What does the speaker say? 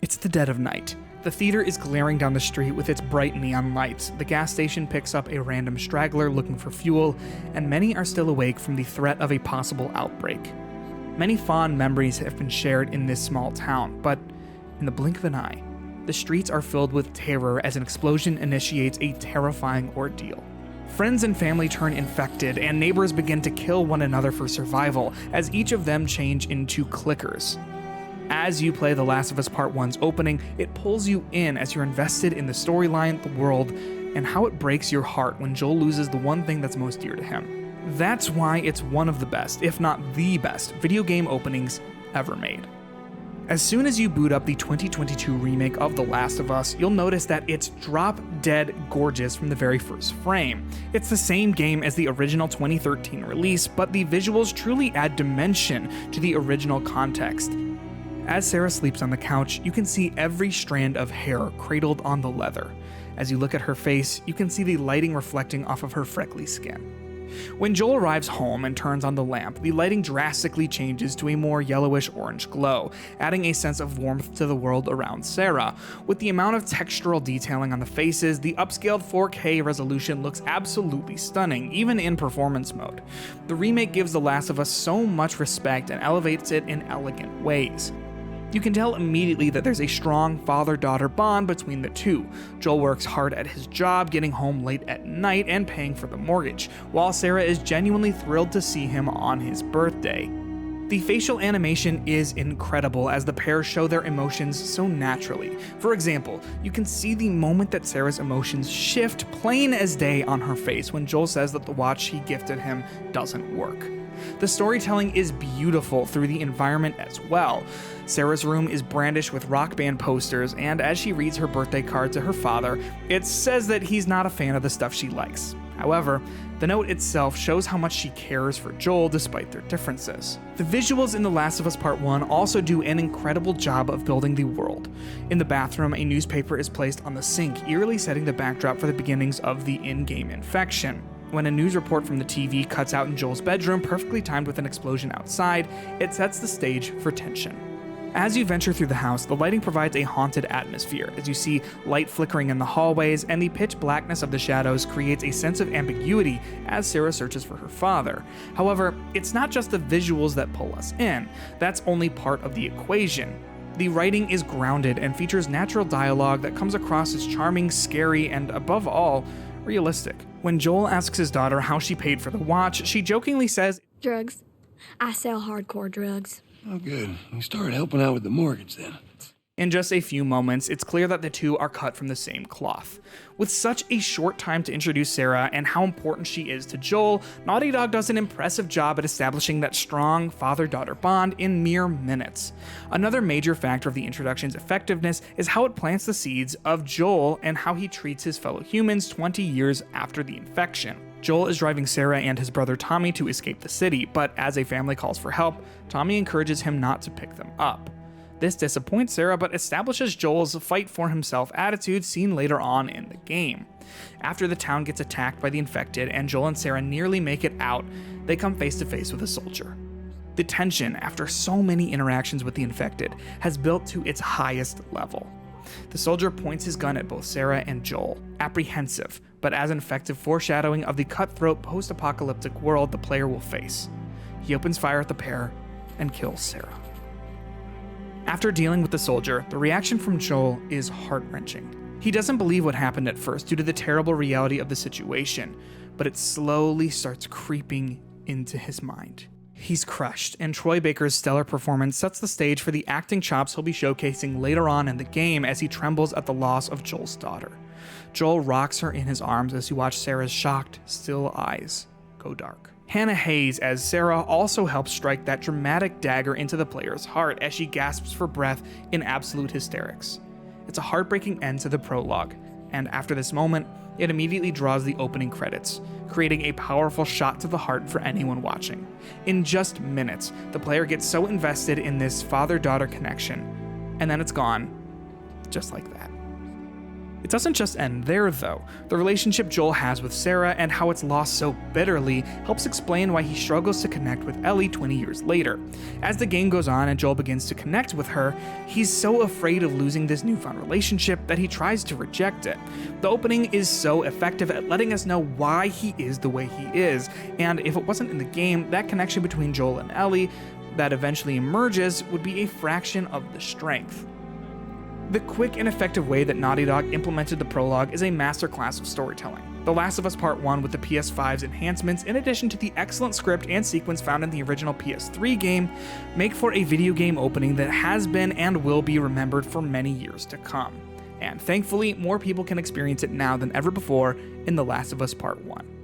It's the dead of night. The theater is glaring down the street with its bright neon lights. The gas station picks up a random straggler looking for fuel, and many are still awake from the threat of a possible outbreak. Many fond memories have been shared in this small town, but in the blink of an eye, the streets are filled with terror as an explosion initiates a terrifying ordeal. Friends and family turn infected, and neighbors begin to kill one another for survival, as each of them change into clickers. As you play The Last of Us Part 1's opening, it pulls you in as you're invested in the storyline, the world, and how it breaks your heart when Joel loses the one thing that's most dear to him. That's why it's one of the best, if not the best, video game openings ever made. As soon as you boot up the 2022 remake of The Last of Us, you'll notice that it's drop-dead gorgeous from the very first frame. It's the same game as the original 2013 release, but the visuals truly add dimension to the original context. As Sarah sleeps on the couch, you can see every strand of hair cradled on the leather. As you look at her face, you can see the lighting reflecting off of her freckly skin. When Joel arrives home and turns on the lamp, the lighting drastically changes to a more yellowish-orange glow, adding a sense of warmth to the world around Sarah. With the amount of textural detailing on the faces, the upscaled 4K resolution looks absolutely stunning, even in performance mode. The remake gives The Last of Us so much respect and elevates it in elegant ways. You can tell immediately that there's a strong father-daughter bond between the two. Joel works hard at his job, getting home late at night and paying for the mortgage, while Sarah is genuinely thrilled to see him on his birthday. The facial animation is incredible as the pair show their emotions so naturally. For example, you can see the moment that Sarah's emotions shift plain as day on her face when Joel says that the watch he gifted him doesn't work. The storytelling is beautiful through the environment as well. Sarah's room is brandished with rock band posters, and as she reads her birthday card to her father, it says that he's not a fan of the stuff she likes. However, the note itself shows how much she cares for Joel despite their differences. The visuals in The Last of Us Part 1 also do an incredible job of building the world. In the bathroom, a newspaper is placed on the sink, eerily setting the backdrop for the beginnings of the in-game infection. When a news report from the TV cuts out in Joel's bedroom, perfectly timed with an explosion outside, it sets the stage for tension. As you venture through the house, the lighting provides a haunted atmosphere, as you see light flickering in the hallways, and the pitch blackness of the shadows creates a sense of ambiguity as Sarah searches for her father. However, it's not just the visuals that pull us in, that's only part of the equation. The writing is grounded and features natural dialogue that comes across as charming, scary, and above all, realistic. When Joel asks his daughter how she paid for the watch, she jokingly says, "Drugs. I sell hardcore drugs." Oh, good. You started helping out with the mortgage then. In just a few moments, it's clear that the two are cut from the same cloth. With such a short time to introduce Sarah and how important she is to Joel, Naughty Dog does an impressive job at establishing that strong father-daughter bond in mere minutes. Another major factor of the introduction's effectiveness is how it plants the seeds of Joel and how he treats his fellow humans 20 years after the infection. Joel is driving Sarah and his brother Tommy to escape the city, but as a family calls for help, Tommy encourages him not to pick them up. This disappoints Sarah, but establishes Joel's fight for himself attitude seen later on in the game. After the town gets attacked by the infected and Joel and Sarah nearly make it out, they come face to face with a soldier. The tension after so many interactions with the infected has built to its highest level. The soldier points his gun at both Sarah and Joel, apprehensive, but as an effective foreshadowing of the cutthroat post-apocalyptic world the player will face. He opens fire at the pair and kills Sarah. After dealing with the soldier, the reaction from Joel is heart-wrenching. He doesn't believe what happened at first due to the terrible reality of the situation, but it slowly starts creeping into his mind. He's crushed, and Troy Baker's stellar performance sets the stage for the acting chops he'll be showcasing later on in the game as he trembles at the loss of Joel's daughter. Joel rocks her in his arms as you watch Sarah's shocked, still eyes go dark. Hannah Hayes as Sarah also helps strike that dramatic dagger into the player's heart as she gasps for breath in absolute hysterics. It's a heartbreaking end to the prologue, and after this moment, it immediately draws the opening credits, creating a powerful shot to the heart for anyone watching. In just minutes, the player gets so invested in this father-daughter connection, and then it's gone, just like that. It doesn't just end there, though. The relationship Joel has with Sarah and how it's lost so bitterly helps explain why he struggles to connect with Ellie 20 years later. As the game goes on and Joel begins to connect with her, he's so afraid of losing this newfound relationship that he tries to reject it. The opening is so effective at letting us know why he is the way he is, and if it wasn't in the game, that connection between Joel and Ellie that eventually emerges would be a fraction of the strength. The quick and effective way that Naughty Dog implemented the prologue is a masterclass of storytelling. The Last of Us Part 1 with the PS5's enhancements, in addition to the excellent script and sequence found in the original PS3 game, make for a video game opening that has been and will be remembered for many years to come. And thankfully, more people can experience it now than ever before in The Last of Us Part 1.